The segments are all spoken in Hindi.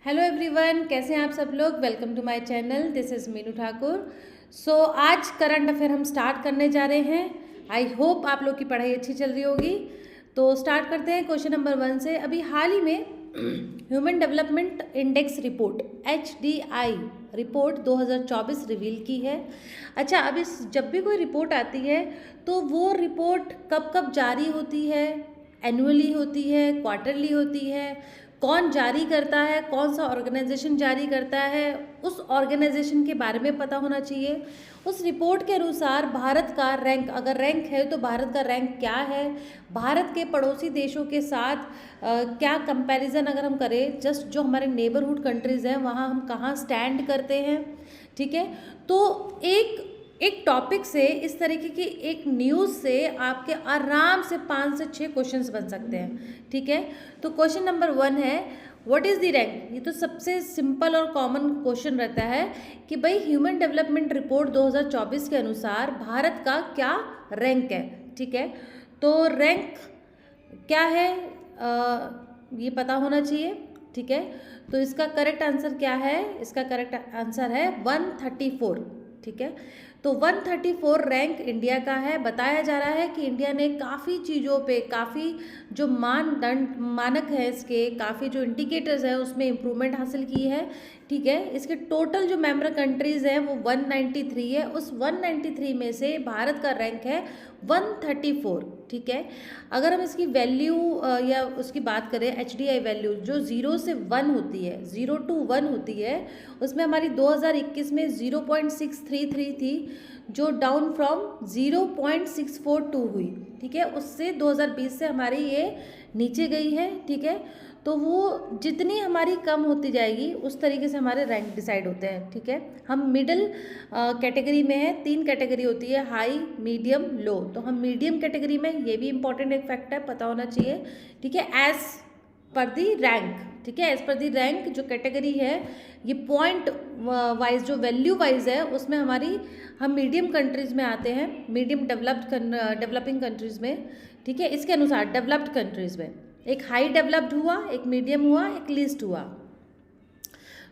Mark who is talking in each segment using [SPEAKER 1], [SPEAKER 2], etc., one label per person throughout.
[SPEAKER 1] हेलो एवरीवन, कैसे हैं आप सब लोग। Welcome to my channel, this is Meenu Thakur. आज करंट अफेयर हम स्टार्ट करने जा रहे हैं। आई होप आप लोग की पढ़ाई अच्छी चल रही होगी। तो स्टार्ट करते हैं क्वेश्चन नंबर 1 से। अभी हाल ही में human development index report HDI report 2024 reveal की है। अच्छा, अब जब भी कोई रिपोर्ट आती है तो वो रिपोर्ट कब कब जारी होती है? एनुअली होती है, क्वार्टरली होती है, कौन जारी करता है, कौन सा ऑर्गेनाइजेशन जारी करता है, उस ऑर्गेनाइजेशन के बारे में पता होना चाहिए। उस रिपोर्ट के अनुसार भारत का रैंक, अगर रैंक है तो भारत का रैंक क्या है, भारत के पड़ोसी देशों के साथ क्या कंपैरिजन अगर हम करें, जस्ट जो हमारे नेबरहुड कंट्रीज़ हैं वहाँ हम कहाँ स्टैंड करते हैं। ठीक है, तो एक टॉपिक से, इस तरीके की एक न्यूज़ से आपके आराम से 5 से 6 क्वेश्चंस बन सकते हैं। ठीक है, तो क्वेश्चन नंबर 1 है, व्हाट इज़ द रैंक। ये तो सबसे सिंपल और कॉमन क्वेश्चन रहता है कि भाई ह्यूमन डेवलपमेंट रिपोर्ट 2024 के अनुसार भारत का क्या रैंक है। ठीक है, तो रैंक क्या है ये पता होना चाहिए। ठीक है, तो इसका करेक्ट आंसर क्या है? इसका करेक्ट आंसर है 134। ठीक है, तो 134 रैंक इंडिया का है। बताया जा रहा है कि इंडिया ने काफ़ी चीज़ों पे, काफ़ी जो मानक है इसके, काफ़ी जो इंडिकेटर्स हैं उसमें इम्प्रूवमेंट हासिल की है। ठीक है, इसके टोटल जो मेंबर कंट्रीज़ हैं वो 193 है। उस 193 में से भारत का रैंक है 134। ठीक है, अगर हम इसकी वैल्यू या उसकी बात करें, HDI वैल्यू जो 0 से 1 होती है, 0 to 1 होती है, उसमें हमारी 2021 में 0.633 थी, जो डाउन फ्रॉम 0.642 हुई। ठीक है, उससे 2020 से हमारी ये नीचे गई है। ठीक है, तो वो जितनी हमारी कम होती जाएगी उस तरीके से हमारे रैंक डिसाइड होते हैं। ठीक है, हम मिडिल कैटेगरी में है। 3 कैटेगरी होती है, हाई, मीडियम, लो। तो हम मीडियम कैटेगरी में, ये भी इंपॉर्टेंट एक फैक्ट है, पता होना चाहिए। ठीक है, एज पर दी रैंक। ठीक है, एज पर दी रैंक जो कैटेगरी है, ये पॉइंट वाइज जो वैल्यू वाइज है उसमें हम मीडियम कंट्रीज़ में आते हैं, मीडियम डेवलपिंग कंट्रीज़ में। ठीक है, इसके अनुसार डेवलप्ड कंट्रीज़ में एक हाई डेवलप्ड हुआ, एक मीडियम हुआ, एक लीस्ट हुआ।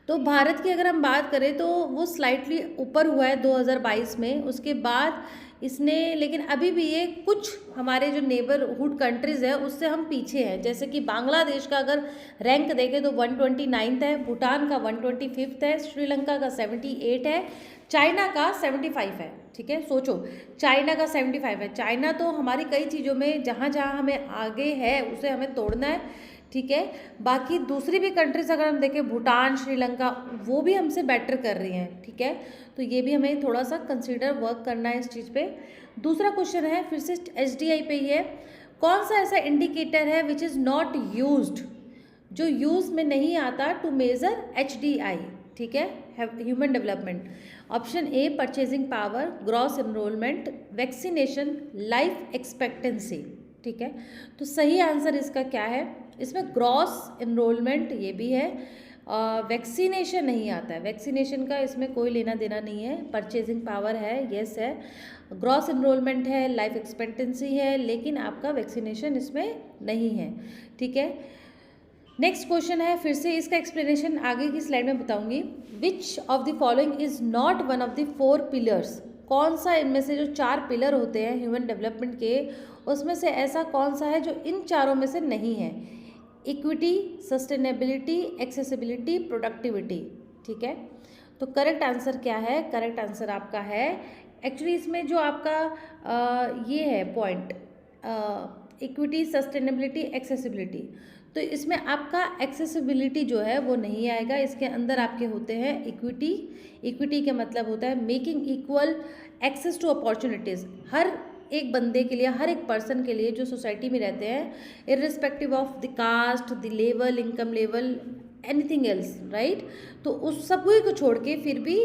[SPEAKER 1] तो भारत की अगर हम बात करें तो वो स्लाइटली ऊपर हुआ है 2022 में। उसके बाद इसने, लेकिन अभी भी ये कुछ हमारे जो नेबरहुड कंट्रीज़ है उससे हम पीछे हैं। जैसे कि बांग्लादेश का अगर रैंक देखें तो 129 है, भूटान का 125 है, श्रीलंका का 78 है, चाइना का 75 है। ठीक है, सोचो, चाइना का 75 है। चाइना तो हमारी कई चीज़ों में जहाँ जहाँ हमें आगे है उसे हमें तोड़ना है। ठीक है, बाकी दूसरी भी कंट्रीज अगर हम देखें, भूटान, श्रीलंका, वो भी हमसे बेटर कर रही हैं। ठीक है, तो ये भी हमें थोड़ा सा कंसीडर वर्क करना है इस चीज़ पे। दूसरा क्वेश्चन है, फिर से HDI पे ही है, कौन सा ऐसा इंडिकेटर है विच इज़ नॉट यूज्ड, जो यूज में नहीं आता टू मेजर HDI। ठीक है, human development. Option A, purchasing power, gross enrolment, vaccination, life expectancy. ठीक है, तो सही आंसर इसका क्या है? इसमें ग्रॉस एनरोलमेंट ये भी है, वैक्सीनेशन नहीं आता है। वैक्सीनेशन का इसमें कोई लेना देना नहीं है। परचेजिंग पावर है, यस है, ग्रॉस एनरोलमेंट है, लाइफ एक्सपेक्टेंसी है, लेकिन आपका वैक्सीनेशन इसमें नहीं है। ठीक है, नेक्स्ट क्वेश्चन है, फिर से इसका एक्सप्लेनेशन आगे की स्लाइड में बताऊंगी। Which of the following is not one of the 4 pillars. कौन सा इनमें से जो 4 पिलर होते हैं ह्यूमन डेवलपमेंट के, उसमें से ऐसा कौन सा है जो इन चारों में से नहीं है? Equity, sustainability, accessibility, productivity. ठीक है, तो करेक्ट आंसर क्या है? करेक्ट आंसर आपका है, एक्चुअली इसमें जो आपका ये है पॉइंट, इक्विटी, सस्टेनेबिलिटी, एक्सेसिबिलिटी, तो इसमें आपका एक्सेसिबिलिटी जो है वो नहीं आएगा। इसके अंदर आपके होते हैं इक्विटी। इक्विटी का मतलब होता है making equal access to opportunities, हर एक बंदे के लिए, हर एक पर्सन के लिए जो सोसाइटी में रहते हैं, irrespective of the caste, the level, income level, anything else, right. तो उस सब को छोड़ के फिर भी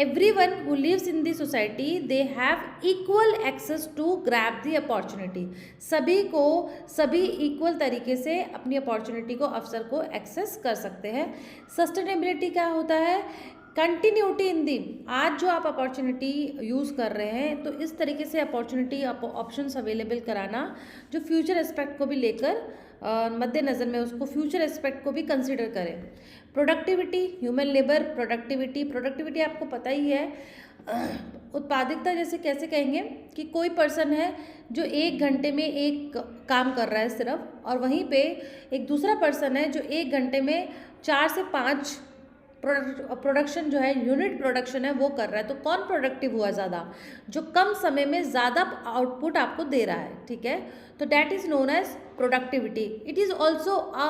[SPEAKER 1] everyone who lives in the society, they have equal access to grab the opportunity। सभी को, सभी इक्वल तरीके से अपनी अपॉर्चुनिटी को, अवसर को एक्सेस कर सकते हैं। सस्टेनेबिलिटी क्या होता है? कंटिन्यूटी इन दी, आज जो आप अपॉर्चुनिटी यूज़ कर रहे हैं, तो इस तरीके से अपॉर्चुनिटी, ऑप्शंस अवेलेबल कराना जो फ्यूचर एस्पेक्ट को भी लेकर मद्देनज़र में उसको फ्यूचर एस्पेक्ट को भी कंसिडर करें। प्रोडक्टिविटी, ह्यूमन लेबर प्रोडक्टिविटी आपको पता ही है। उत्पादकता जैसे कैसे कहेंगे कि कोई पर्सन है जो 1 घंटे में एक काम कर रहा है सिर्फ, और वहीं पे एक दूसरा पर्सन है जो 1 घंटे में 4 से 5 प्रोडक्शन जो है, यूनिट प्रोडक्शन है वो कर रहा है। तो कौन प्रोडक्टिव हुआ ज़्यादा? जो कम समय में ज़्यादा आउटपुट आपको दे रहा है, ठीक है। तो that is known as productivity. It is also a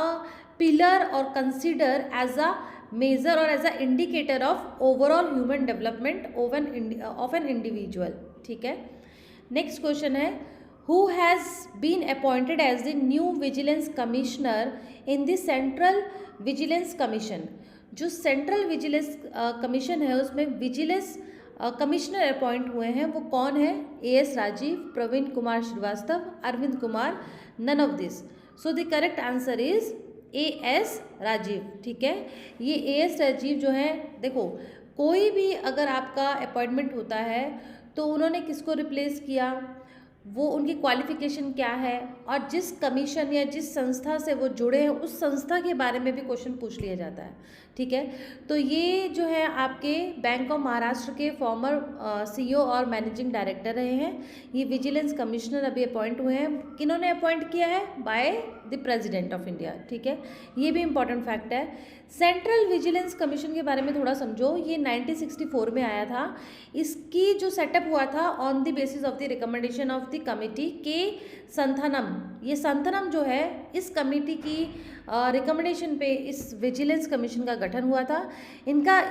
[SPEAKER 1] pillar और कंसिडर एज अ मेजर और as a indicator of overall human development of an individual, ठीक है। नेक्स्ट क्वेश्चन है, who has been appointed as the new vigilance commissioner in the central vigilance commission? जो सेंट्रल विजिलेंस कमीशन है उसमें विजिलेंस कमिश्नर अपॉइंट हुए हैं, वो कौन है? AS Rajeev, Praveen Kumar Srivastava, Arvind Kumar, none of this. So the correct answer is AS Rajeev, ठीक है। ये AS राजीव जो है, देखो कोई भी अगर आपका अपॉइंटमेंट होता है तो उन्होंने किसको रिप्लेस किया, वो उनकी क्वालिफिकेशन क्या है, और जिस कमीशन या जिस संस्था से वो जुड़े हैं उस संस्था के बारे में भी क्वेश्चन पूछ लिया जाता है, ठीक है। तो ये जो है आपके बैंक ऑफ महाराष्ट्र के फॉर्मर CEO और मैनेजिंग डायरेक्टर रहे हैं। ये विजिलेंस कमिश्नर अभी अपॉइंट हुए हैं। किन्होंने अपॉइंट किया है? By the president of India, ठीक है। ये भी इंपॉर्टेंट फैक्ट है। सेंट्रल विजिलेंस कमीशन के बारे में थोड़ा समझो। ये 1964 में आया था। इसकी जो सेटअप हुआ था on the basis of the recommendation of the committee के संथनम। ये संथनम जो है इस कमिटी की रिकमेंडेशन पे इस विजिलेंस कमीशन का गठन हुआ था।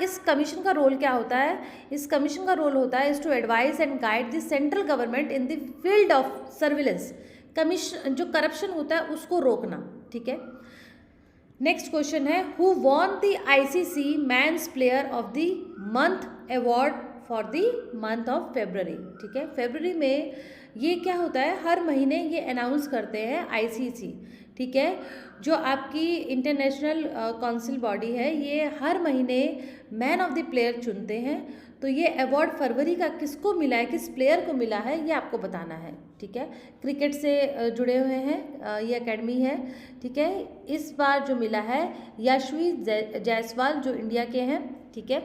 [SPEAKER 1] इस कमीशन का रोल क्या होता है? इस कमीशन का रोल होता है is to advise and guide the central government in the field of surveillance. Commission जो करप्शन होता है उसको रोकना, ठीक है। नेक्स्ट क्वेश्चन है, who won the ICC men's player of the month award for the month of February, ठीक है। फेब्रुअरी में ये क्या होता है, हर महीने ये अनाउंस करते हैं ICC, ठीक है, जो आपकी इंटरनेशनल काउंसिल बॉडी है। ये हर महीने मैन ऑफ द प्लेयर चुनते हैं। तो ये अवार्ड फरवरी का किसको मिला है, किस प्लेयर को मिला है, ये आपको बताना है, ठीक है। क्रिकेट से जुड़े हुए हैं, ये एकेडमी है, ठीक है। इस बार जो मिला है यशस्वी जायसवाल जो इंडिया के हैं, ठीक है।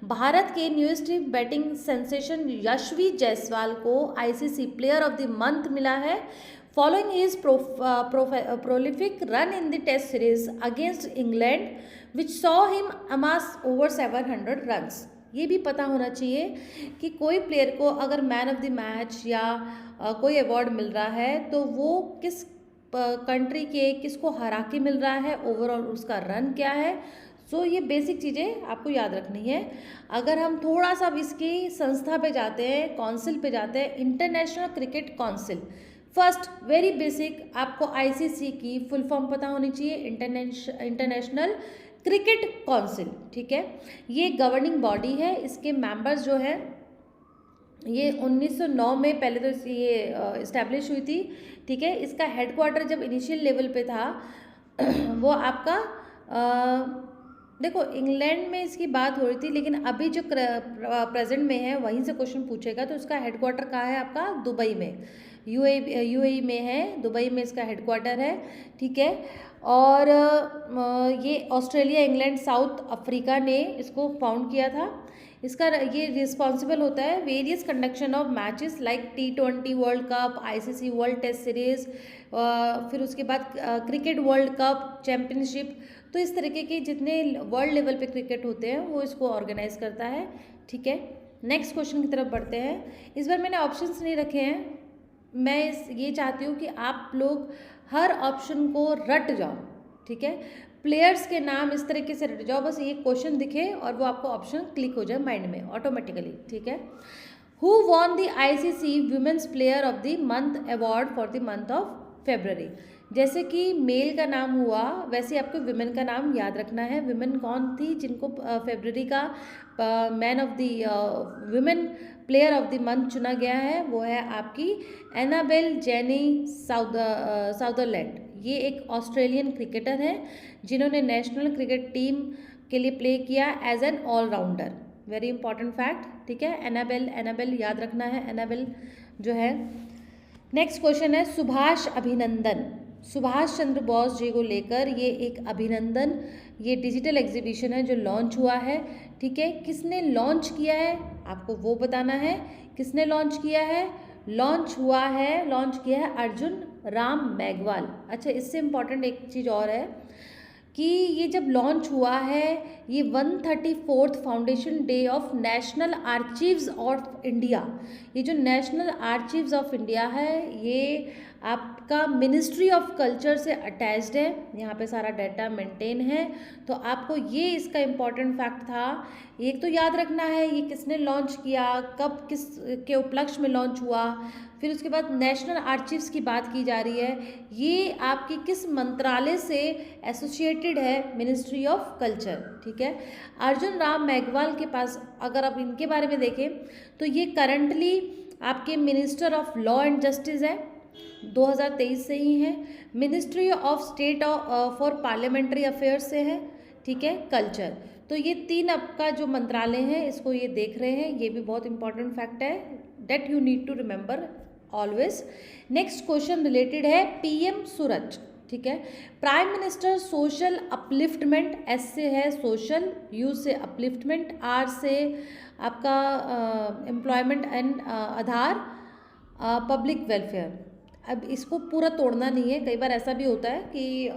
[SPEAKER 1] भारत के newest batting sensation Yashasvi Jaiswal को ICC player of the month मिला है following his prolific run in the test series against England which saw him amass over 700 runs. ये भी पता होना चाहिए कि कोई प्लेयर को अगर मैन ऑफ द मैच या कोई अवार्ड मिल रहा है तो वो किस कंट्री के किसको हरा के मिल रहा है, ओवरऑल उसका रन क्या है। सो ये बेसिक चीज़ें आपको याद रखनी है। अगर हम थोड़ा सा इसकी संस्था पे जाते हैं, काउंसिल पे जाते हैं, international cricket council. First very basic आपको ICC की फुल फॉर्म पता होनी चाहिए, इंटरनेशनल क्रिकेट काउंसिल, ठीक है। ये गवर्निंग बॉडी है। इसके मेंबर्स जो हैं ये 1909 में पहले तो ये इस्टेब्लिश हुई थी, ठीक है। इसका हेडक्वार्टर जब इनिशियल लेवल पे था वो आपका देखो इंग्लैंड में इसकी बात हो रही थी, लेकिन अभी जो प्रेजेंट में है वहीं से क्वेश्चन पूछेगा। तो इसका हेडक्वार्टर कहाँ है आपका? दुबई में, UAE में है, दुबई में इसका हेडक्वार्टर है, ठीक है। और ये ऑस्ट्रेलिया, इंग्लैंड, साउथ अफ्रीका ने इसको फाउंड किया था। इसका ये रिस्पॉन्सिबल होता है various conduction of matches like T20 world cup, ICC world test series, फिर उसके बाद क्रिकेट वर्ल्ड कप चैम्पियनशिप। तो इस तरीके के जितने वर्ल्ड लेवल पे क्रिकेट होते हैं वो इसको ऑर्गेनाइज करता है, ठीक है। नेक्स्ट क्वेश्चन की तरफ बढ़ते हैं। इस बार मैंने ऑप्शंस नहीं रखे हैं। मैं ये चाहती हूँ कि आप लोग हर ऑप्शन को रट जाओ, ठीक है। प्लेयर्स के नाम इस तरीके से रट जाओ, बस ये क्वेश्चन दिखे और वो आपको ऑप्शन क्लिक हो जाए माइंड में ऑटोमेटिकली, ठीक है। Who won the ICC women's player of the month award for the month of February. जैसे कि मेल का नाम हुआ वैसे आपको विमेन का नाम याद रखना है। विमेन कौन थी जिनको फेब्रुअरी का man of the women player of the month चुना गया है? वो है आपकी एनाबेल जेनी साउदरलैंड। ये एक ऑस्ट्रेलियन क्रिकेटर है जिन्होंने नेशनल क्रिकेट टीम के लिए प्ले किया as an allrounder. Very important fact, ठीक है। एनाबेल याद रखना है, एनाबेल जो है। नेक्स्ट क्वेश्चन है सुभाष अभिनंदन सुभाष चंद्र बोस जी को लेकर ये एक अभिनंदन, ये डिजिटल एग्जीबिशन है जो लॉन्च हुआ है। ठीक है, किसने लॉन्च किया है आपको वो बताना है। किसने लॉन्च किया है? लॉन्च किया है अर्जुन राम मेघवाल। अच्छा, इससे इम्पॉर्टेंट एक चीज़ और है कि ये जब लॉन्च हुआ है, ये 134th foundation day of National Archives of India. ये जो नेशनल आर्चीव्स ऑफ इंडिया है ये आपका मिनिस्ट्री ऑफ कल्चर से अटैच्ड है, यहाँ पे सारा डाटा मेंटेन है। तो आपको ये इसका इम्पॉर्टेंट फैक्ट था, एक तो याद रखना है ये किसने लॉन्च किया, कब, किस के उपलक्ष्य में लॉन्च हुआ। फिर उसके बाद नेशनल आर्चीव्स की बात की जा रही है, ये आपकी किस मंत्रालय से एसोसिएटेड है? Ministry of culture. ठीक है, अर्जुन राम मेघवाल के पास अगर आप इनके बारे में देखें तो ये करंटली आपके minister of law and justice है, 2023 से ही है। Ministry of state for parliamentary affairs से है। ठीक है, कल्चर। तो ये 3 आपका जो मंत्रालय है इसको ये देख रहे हैं, ये भी बहुत इंपॉर्टेंट फैक्ट है, that you need to remember always. Next question related है पीएम सूरज। ठीक है, prime minister social upliftment, S से है सोशल, यू से अपलिफ्टमेंट, आर से आपका employment and Aadhaar, public welfare. अब इसको पूरा तोड़ना नहीं है, कई बार ऐसा भी होता है कि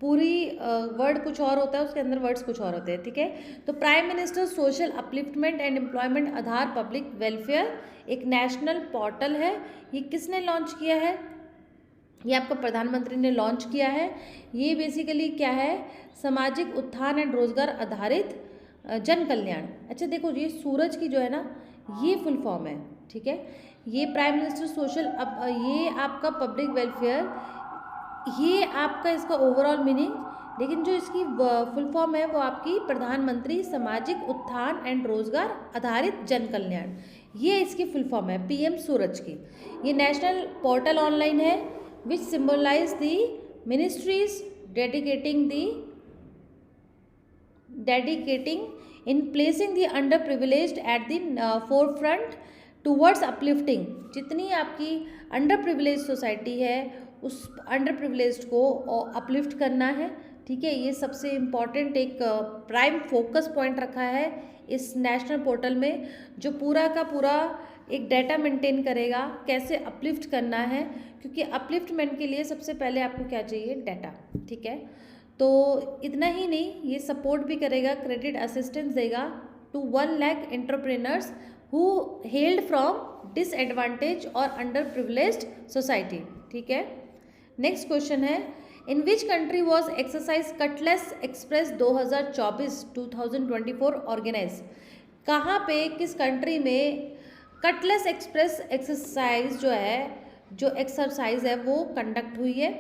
[SPEAKER 1] पूरी वर्ड कुछ और होता है, उसके अंदर वर्ड्स कुछ और होते हैं। ठीक है, तो prime minister social upliftment and employment Aadhaar public welfare एक नेशनल पोर्टल है। ये किसने लॉन्च किया है? ये आपका प्रधानमंत्री ने लॉन्च किया है। ये बेसिकली क्या है? सामाजिक उत्थान एंड रोजगार आधारित जन कल्याण। अच्छा देखो, ये सूरज की जो है ना ये फुल फॉर्म है। ठीक है, ये प्राइम मिनिस्टर सोशल, अब ये आपका पब्लिक वेलफेयर, ये आपका इसका ओवरऑल मीनिंग, लेकिन जो इसकी फुल फॉर्म है वो आपकी प्रधानमंत्री सामाजिक उत्थान एंड रोजगार आधारित जन कल्याण, ये इसकी फुल फॉर्म है पीएम सूरज की। ये नेशनल पोर्टल ऑनलाइन है which symbolize the ministries dedicating in placing the underprivileged at the forefront towards uplifting। जितनी आपकी अंडर प्रिविलेज सोसाइटी है उस अंडर प्रिविलेज को अपलिफ्ट करना है। ठीक है, ये सबसे इम्पॉर्टेंट एक प्राइम फोकस पॉइंट रखा है इस नेशनल पोर्टल में, जो पूरा का पूरा एक डाटा मेंटेन करेगा कैसे अपलिफ्ट करना है, क्योंकि अपलिफ्टमेंट के लिए सबसे पहले आपको क्या चाहिए? डाटा। ठीक है, तो इतना ही नहीं, ये सपोर्ट भी करेगा, क्रेडिट असिस्टेंस देगा to 1 lakh entrepreneurs who hailed from disadvantage और अंडर प्रिविलेज्ड सोसाइटी। ठीक है, नेक्स्ट क्वेश्चन है in which country was exercise Cutlass Express 2024 organise. कहाँ पे, किस कंट्री में कटलेस एक्सप्रेस एक्सरसाइज जो एक्सरसाइज है वो कंडक्ट हुई है?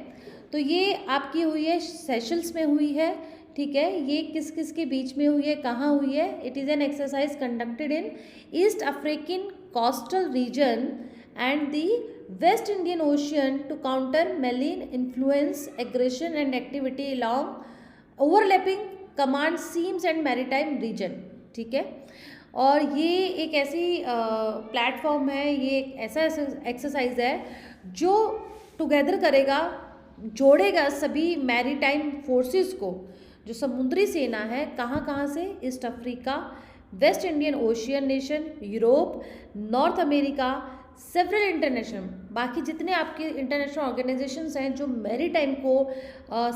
[SPEAKER 1] तो ये आपकी हुई है सेशल्स में हुई है। ठीक है, ये किस किस के बीच में हुई है, कहाँ हुई है? It is an exercise conducted in East African coastal region and the West Indian Ocean to counter malign influence aggression and activity along overlapping command seams and maritime region. ठीक है, और ये एक ऐसी प्लेटफॉर्म है, ये एक ऐसा एक्सरसाइज है जो टुगेदर करेगा, जोड़ेगा सभी मैरीटाइम फोर्सेस को, जो समुद्री सेना है, कहाँ कहाँ से? East Africa, waste Indian ocean nation, Europe, north America, several international, बाकी जितने आपके इंटरनेशनल ऑर्गेनाइजेशंस हैं जो मैरीटाइम को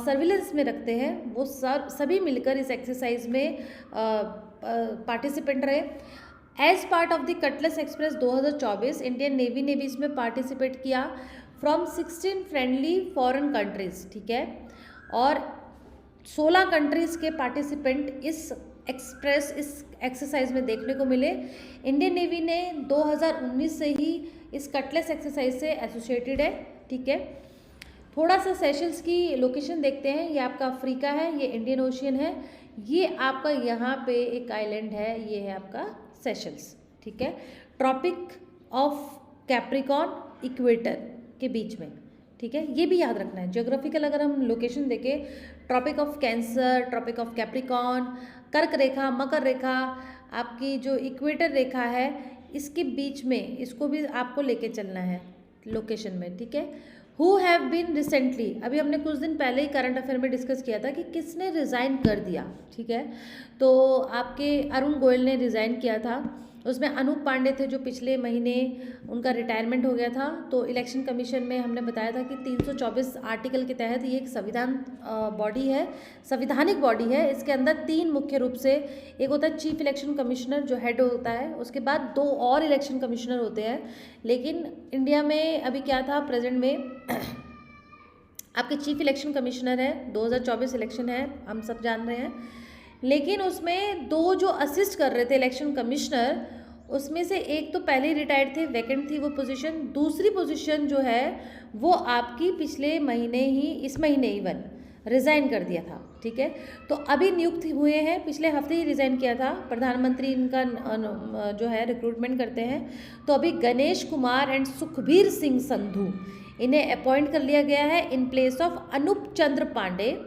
[SPEAKER 1] सर्विलेंस में रखते हैं, वो सभी मिलकर इस एक्सरसाइज में पार्टिसिपेंट रहे। As part of the Cutlass Express 2024 Indian Navy ने भी इसमें पार्टिसिपेट किया फ्रॉम 16 फ्रेंडली फॉरेन कंट्रीज। ठीक है, और 16 कंट्रीज़ के पार्टिसिपेंट इस एक्सरसाइज में देखने को मिले। इंडियन नेवी ने 2019 से ही इस कटलेस एक्सरसाइज से एसोसिएटेड है। ठीक है, थोड़ा सा सेशल्स की लोकेशन देखते हैं। ये आपका अफ्रीका है, ये इंडियन ओशियन है, ये आपका यहाँ पे एक आइलैंड है, ये है आपका सेशल्स। ठीक है, ट्रॉपिक ऑफ कैप्रिकॉन इक्वेटर के बीच में। ठीक है, ये भी याद रखना है। ज्योग्राफिकल अगर हम लोकेशन देखें, Tropic of Cancer, Tropic of Capricorn, कर्क रेखा, मकर रेखा, आपकी जो इक्वेटर रेखा है इसके बीच में, इसको भी आपको लेके चलना है लोकेशन में। ठीक है, हु हैव बीन रिसेंटली, अभी हमने कुछ दिन पहले ही करंट अफेयर में डिस्कस किया था कि किसने रिज़ाइन कर दिया, ठीक है। तो आपके अरुण गोयल ने रिज़ाइन किया था। उसमें अनूप पांडे थे जो पिछले महीने उनका रिटायरमेंट हो गया था। तो इलेक्शन कमीशन में हमने बताया था कि 324 आर्टिकल के तहत ये एक संविधान बॉडी है, संवैधानिक बॉडी है। इसके अंदर 3 मुख्य रूप से, एक होता है चीफ इलेक्शन कमिश्नर जो हेड होता है, उसके बाद 2 और इलेक्शन कमिश्नर होते हैं। लेकिन इंडिया में अभी क्या था, प्रेजेंट में आपके चीफ इलेक्शन कमिश्नर है, 2024 इलेक्शन है, हम सब जान रहे हैं। लेकिन उसमें 2 जो असिस्ट कर रहे थे इलेक्शन कमिश्नर, उसमें से एक तो पहले ही रिटायर्ड थे, वैकेंट थी वो पोजीशन। दूसरी पोजीशन जो है वो आपकी पिछले महीने ही, इस महीने इवन रिज़ाइन कर दिया था, ठीक है। तो अभी नियुक्त हुए हैं, पिछले हफ्ते ही रिज़ाइन किया था। प्रधानमंत्री इनका जो है रिक्रूटमेंट करते हैं। तो अभी गणेश कुमार एंड सुखबीर सिंह संधू, इन्हें अपॉइंट कर लिया गया है in place of Anup Chandra Pandey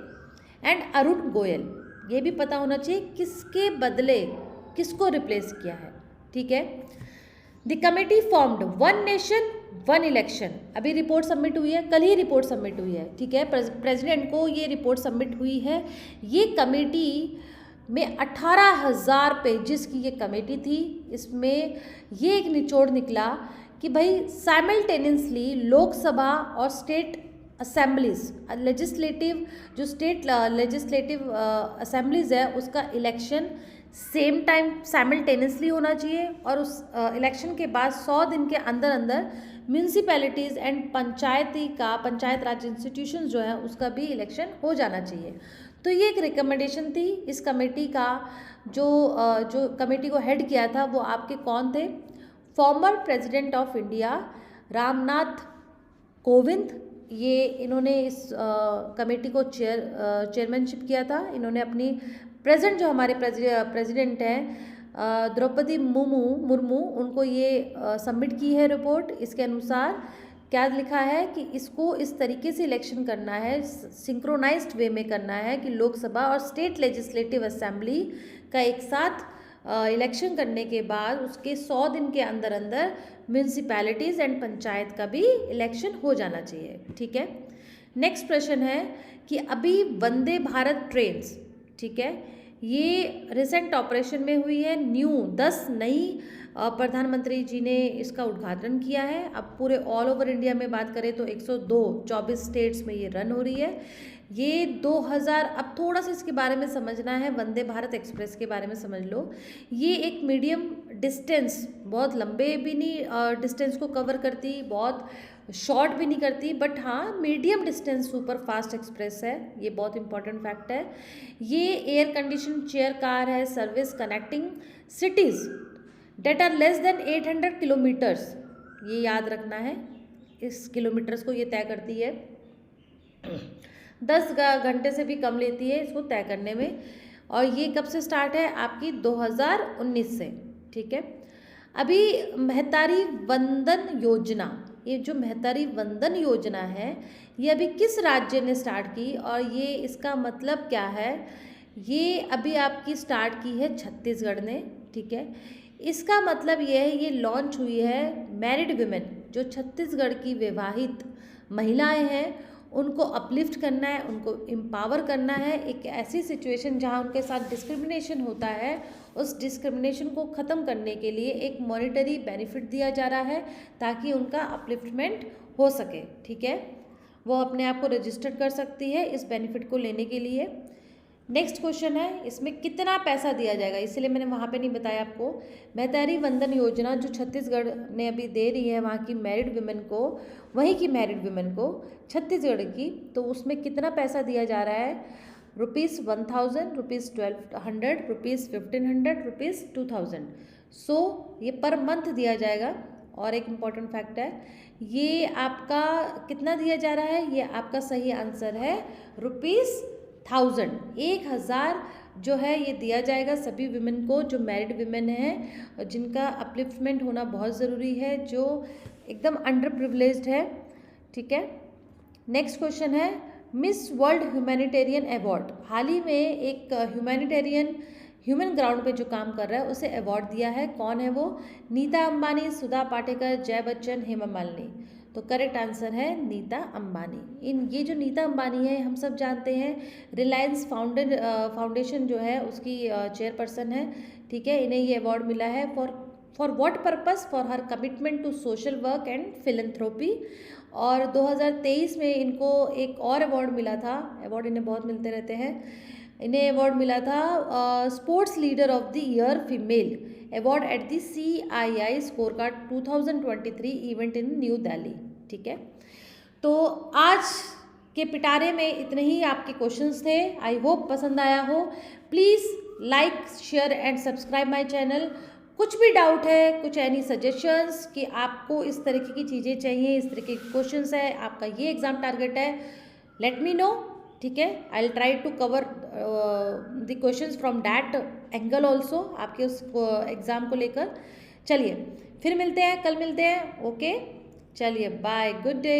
[SPEAKER 1] and Arun Goyal. ये भी पता होना चाहिए किसके बदले किसको रिप्लेस किया है, ठीक है। The committee formed one nation one election, अभी रिपोर्ट सबमिट हुई है, कल ही रिपोर्ट सबमिट हुई है, ठीक है। प्रेसिडेंट को ये रिपोर्ट सबमिट हुई है। ये कमेटी में 18,000 पेजेस की ये कमेटी थी। इसमें ये एक निचोड़ निकला कि भाई साइमल्टेनियसली लोकसभा और स्टेट असेंबलीज, लेजिस्लेटिव जो स्टेट लेजिस्लेटिव असेंबलीज है उसका इलेक्शन सेम टाइम साइमल्टेनियसली होना चाहिए। और उस इलेक्शन के बाद 100 दिन के अंदर अंदर municipalities and panchayat Raj institutions जो है उसका भी इलेक्शन हो जाना चाहिए। तो ये एक रिकमेंडेशन थी। इस कमेटी का जो कमेटी को हेड किया था वो आपके कौन थे, former president of India Ramnath Kovind. ये इन्होंने इस कमेटी को चेयरमैनशिप किया था। इन्होंने अपनी प्रेजेंट जो हमारे प्रेसिडेंट हैं द्रौपदी मुर्मू, उनको ये सबमिट की है रिपोर्ट। इसके अनुसार क्या लिखा है कि इसको इस तरीके से इलेक्शन करना है, सिंक्रोनाइज्ड वे में करना है कि लोकसभा और स्टेट लेजिस्लेटिव असेंबली का एक साथ इलेक्शन करने के बाद उसके 100 दिन के अंदर अंदर म्यूनसिपैलिटीज़ एंड पंचायत का भी इलेक्शन हो जाना चाहिए, ठीक है। नेक्स्ट प्रश्न है कि अभी वंदे भारत ट्रेन्स, ठीक है, ये रिसेंट ऑपरेशन में हुई है। 10 नई प्रधानमंत्री जी ने इसका उद्घाटन किया है। अब पूरे ऑल ओवर इंडिया में बात करें तो 124 स्टेट्स में ये रन हो रही है। ये 2000, अब थोड़ा सा इसके बारे में समझना है, वंदे भारत एक्सप्रेस के बारे में समझ लो। ये एक मीडियम डिस्टेंस, बहुत लंबे भी नहीं डिस्टेंस को कवर करती, बहुत शॉर्ट भी नहीं करती, बट हाँ medium distance super fast express है। ये बहुत इंपॉर्टेंट फैक्ट है। ये एयर कंडीशन चेयर कार है, service connecting cities that are less than 800 kilometres, ये याद रखना है। इस किलोमीटर्स को ये तय करती है, 10 घंटे से भी कम लेती है इसको तय करने में। और ये कब से स्टार्ट है, आपकी 2019 से, ठीक है। अभी महतारी वंदन योजना, ये जो महतारी वंदन योजना है ये अभी किस राज्य ने स्टार्ट की और ये इसका मतलब क्या है, ये अभी आपकी स्टार्ट की है छत्तीसगढ़ ने, ठीक है। इसका मतलब ये है, ये लॉन्च हुई है मैरिड विमेन, जो छत्तीसगढ़ की विवाहित महिलाएं हैं उनको अपलिफ्ट करना है, उनको एम्पावर करना है। एक ऐसी सिचुएशन जहां उनके साथ डिस्क्रिमिनेशन होता है, उस डिस्क्रिमिनेशन को ख़त्म करने के लिए एक मॉनिटरी बेनिफिट दिया जा रहा है ताकि उनका अपलिफ्टमेंट हो सके, ठीक है। वो अपने आप को रजिस्टर कर सकती है इस बेनिफिट को लेने के लिए। नेक्स्ट क्वेश्चन है, इसमें कितना पैसा दिया जाएगा, इसलिए मैंने वहाँ पे नहीं बताया आपको। महतारी वंदन योजना जो छत्तीसगढ़ ने अभी दे रही है वहाँ की मैरिड वुमेन को, वहीं की मैरिड वुमेन को छत्तीसगढ़ की, तो उसमें कितना पैसा दिया जा रहा है, ₹1000, ₹1200, ₹1500, ₹2000। सो ये पर मंथ दिया जाएगा। और एक इम्पॉर्टेंट फैक्ट है, ये आपका कितना दिया जा रहा है, ये आपका सही आंसर है ₹1000 जो है ये दिया जाएगा सभी विमेन को जो मैरिड विमेन हैं, जिनका अपलिफ्टमेंट होना बहुत ज़रूरी है, जो एकदम अंडर प्रिविलेज्ड है, ठीक है। नेक्स्ट क्वेश्चन है, मिस वर्ल्ड ह्यूमैनिटेरियन अवार्ड, हाल ही में एक ह्यूमन ग्राउंड पे जो काम कर रहा है उसे अवार्ड दिया है। कौन है वो, नीता अंबानी, सुधा पाटेकर, जय बच्चन, हेमा मालिनी। तो करेक्ट आंसर है नीता अंबानी। ये जो नीता अंबानी है हम सब जानते हैं रिलायंस फाउंडेशन जो है उसकी चेयरपर्सन है, ठीक है। इन्हें ये अवार्ड मिला है for what purpose, for her commitment to social work and philanthropy. और 2023 में इनको एक और अवार्ड मिला था, अवार्ड इन्हें बहुत मिलते रहते हैं, इन्हें अवार्ड मिला था sports leader of the year female award at the CII score card 2023 event in new Delhi, ठीक है। तो आज के पिटारे में इतने ही आपके क्वेश्चंस थे। आई होप पसंद आया हो। Please like share and subscribe my channel. कुछ भी डाउट है, कुछ एनी सजेशंस कि आपको इस तरीके की चीज़ें चाहिए, इस तरीके के क्वेश्चंस है, आपका ये एग्ज़ाम टारगेट है, लेट मी नो, ठीक है। I will try to cover the questions from that angle also, आपके उस एग्ज़ाम को लेकर। चलिए फिर मिलते हैं, कल मिलते हैं, ओके। चलिए बाय, गुड डे।